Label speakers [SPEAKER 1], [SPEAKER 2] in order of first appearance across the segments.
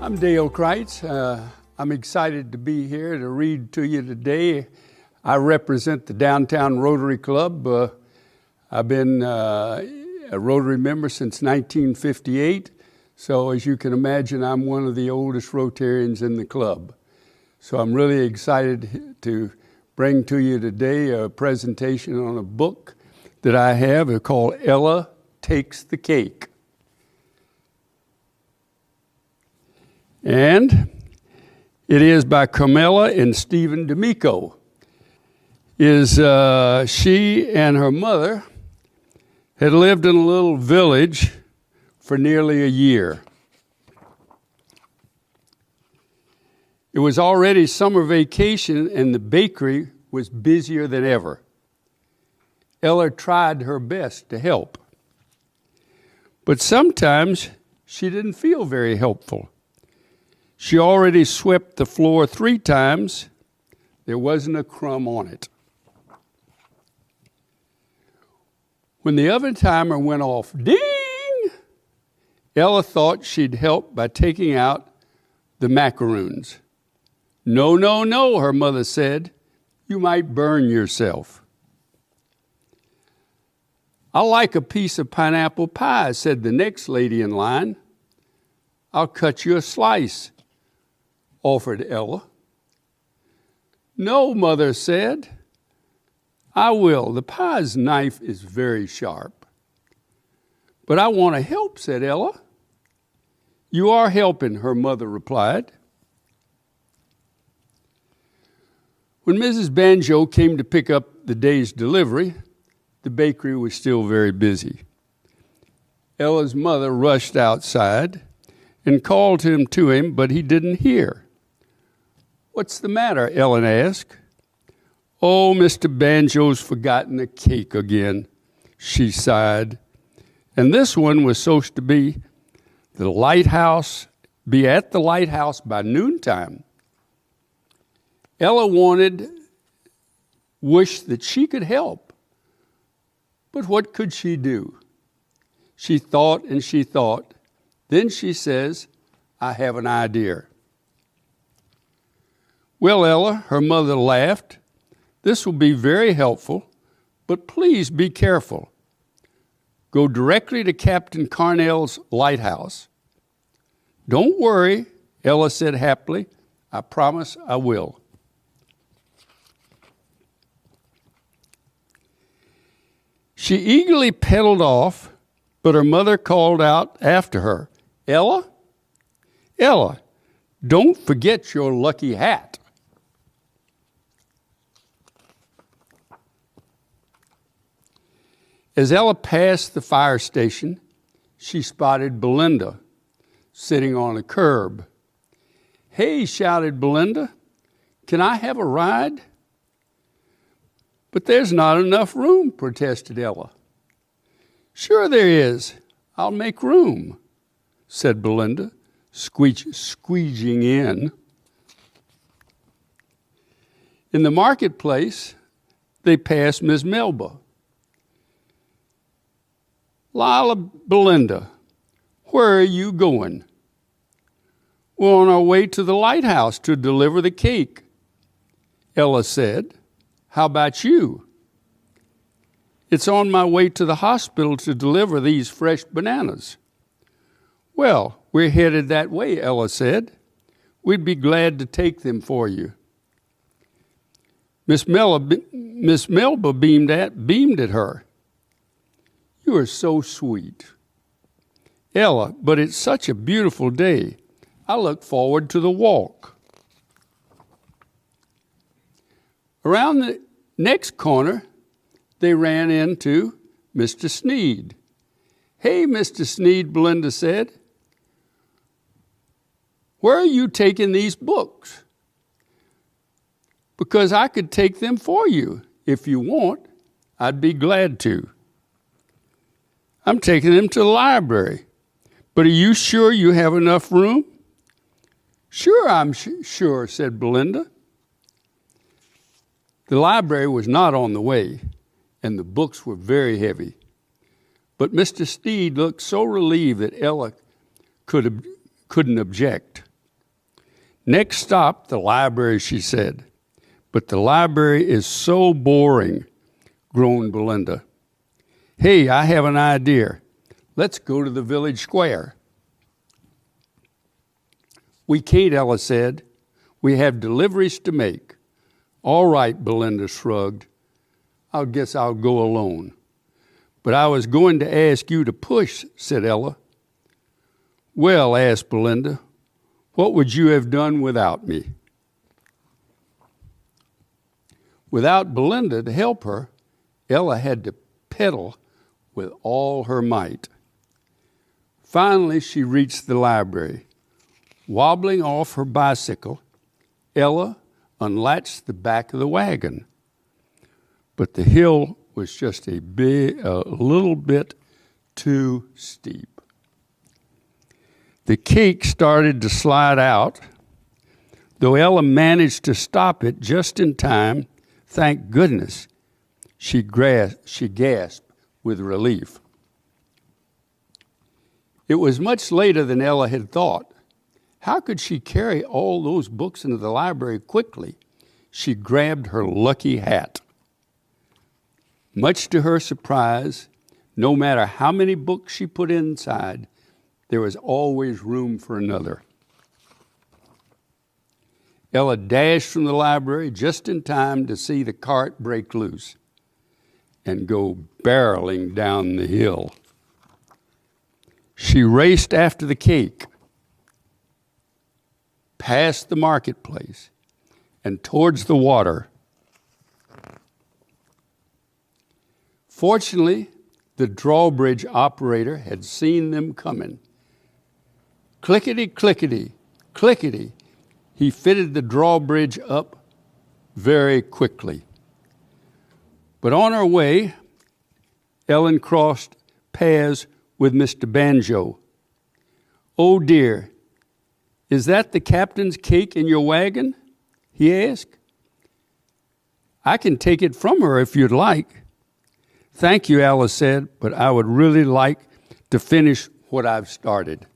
[SPEAKER 1] I'm Dale Critz. I'm excited to be here to read to you today. I represent the Downtown Rotary Club. I've been a Rotary member since 1958, so as you can imagine, I'm one of the oldest Rotarians in the club. So I'm really excited to bring to you today a presentation on a book that I have called Ella Takes the Cake. And it is by Carmela and Stephen D'Amico. She and her mother had lived in a little village for nearly a year. It was already summer vacation and the bakery was busier than ever. Ella tried her best to help. But sometimes she didn't feel very helpful. She already swept the floor 3 times. There wasn't a crumb on it. When the oven timer went off, ding! Ella thought she'd help by taking out the macaroons. No, no, no, her mother said. You might burn yourself. I like a piece of pineapple pie, said the next lady in line. I'll cut you a slice, offered Ella. No, Mother said. I will. The pie's knife is very sharp. But I want to help, said Ella. You are helping, her mother replied. When Mrs. Banjo came to pick up the day's delivery, the bakery was still very busy. Ella's mother rushed outside and called him to him, but he didn't hear. What's the matter? Ellen asked. Oh, Mr. Banjo's forgotten the cake again, she sighed. And this one was supposed to be at the lighthouse by noontime. Ella wished that she could help. But what could she do? She thought and she thought. Then she says, I have an idea. Well, Ella, her mother laughed. This will be very helpful, but please be careful. Go directly to Captain Carnell's lighthouse. Don't worry, Ella said happily. I promise I will. She eagerly pedaled off, but her mother called out after her, Ella, Ella, don't forget your lucky hat. As Ella passed the fire station, she spotted Belinda sitting on a curb. Hey, shouted Belinda, can I have a ride? But there's not enough room, protested Ella. Sure there is. I'll make room, said Belinda, squeezing in. In the marketplace, they passed Miss Melba. Lila, Belinda, where are you going? We're on our way to the lighthouse to deliver the cake, Ella said. How about you? It's on my way to the hospital to deliver these fresh bananas. Well, we're headed that way, Ella said. We'd be glad to take them for you. Miss Melba beamed at her. You are so sweet. Ella, but it's such a beautiful day. I look forward to the walk. Around the next corner, they ran into Mr. Sneed. Hey, Mr. Sneed, Belinda said. Where are you taking these books? Because I could take them for you. If you want, I'd be glad to. I'm taking them to the library. But are you sure you have enough room? Sure, I'm sure, said Belinda. The library was not on the way, and the books were very heavy. But Mr. Steed looked so relieved that Ella couldn't object. Next stop, the library, she said. But the library is so boring, groaned Belinda. Hey, I have an idea. Let's go to the village square. We can't, Ella said. We have deliveries to make. All right, Belinda shrugged. I guess I'll go alone. But I was going to ask you to push, said Ella. Well, asked Belinda, what would you have done without me? Without Belinda to help her, Ella had to pedal with all her might. Finally, she reached the library. Wobbling off her bicycle, Ella unlatched the back of the wagon. But the hill was just a little bit too steep. The cake started to slide out. Though Ella managed to stop it just in time, thank goodness, she gasped with relief. It was much later than Ella had thought. How could she carry all those books into the library quickly? She grabbed her lucky hat. Much to her surprise, no matter how many books she put inside, there was always room for another. Ella dashed from the library just in time to see the cart break loose and go barreling down the hill. She raced after the cake, past the marketplace, and towards the water. Fortunately, the drawbridge operator had seen them coming. Clickety, clickety, clickety, he fitted the drawbridge up very quickly. But on her way, Ellen crossed paths with Mr. Banjo. Oh dear, is that the captain's cake in your wagon? He asked. I can take it from her if you'd like. Thank you, Alice said, but I would really like to finish what I've started.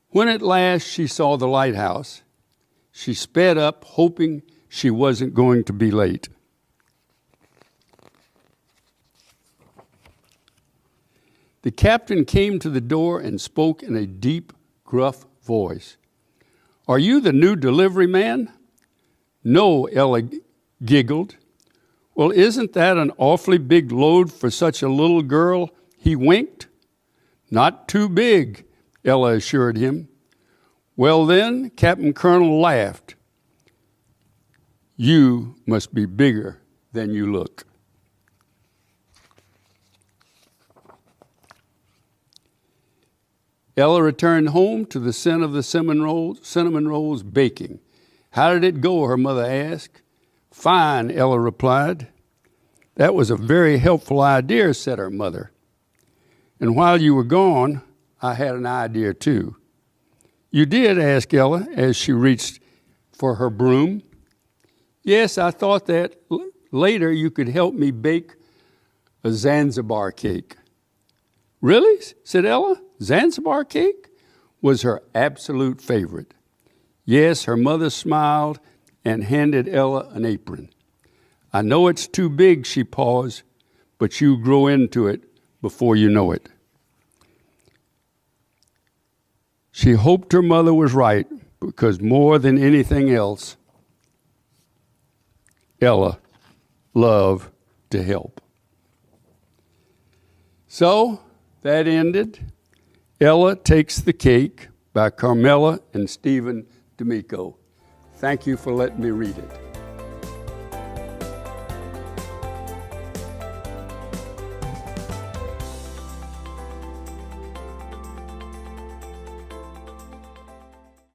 [SPEAKER 1] When at last she saw the lighthouse, she sped up, hoping she wasn't going to be late. The captain came to the door and spoke in a deep, gruff voice. Are you the new delivery man? No, Ella giggled. Well, isn't that an awfully big load for such a little girl? He winked. Not too big, Ella assured him. Well then, Captain Colonel laughed. You must be bigger than you look. Ella returned home to the scent of the cinnamon rolls baking. How did it go, her mother asked. Fine, Ella replied. That was a very helpful idea, said her mother. And while you were gone, I had an idea too. You did, asked Ella as she reached for her broom. Yes, I thought that later you could help me bake a Zanzibar cake. Really? Said Ella. Zanzibar cake was her absolute favorite. Yes, her mother smiled and handed Ella an apron. I know it's too big, she paused, but you grow into it before you know it. She hoped her mother was right because more than anything else, Ella loved to help. So that ended. Ella Takes the Cake by Carmela and Stephen D'Amico. Thank you for letting me read it.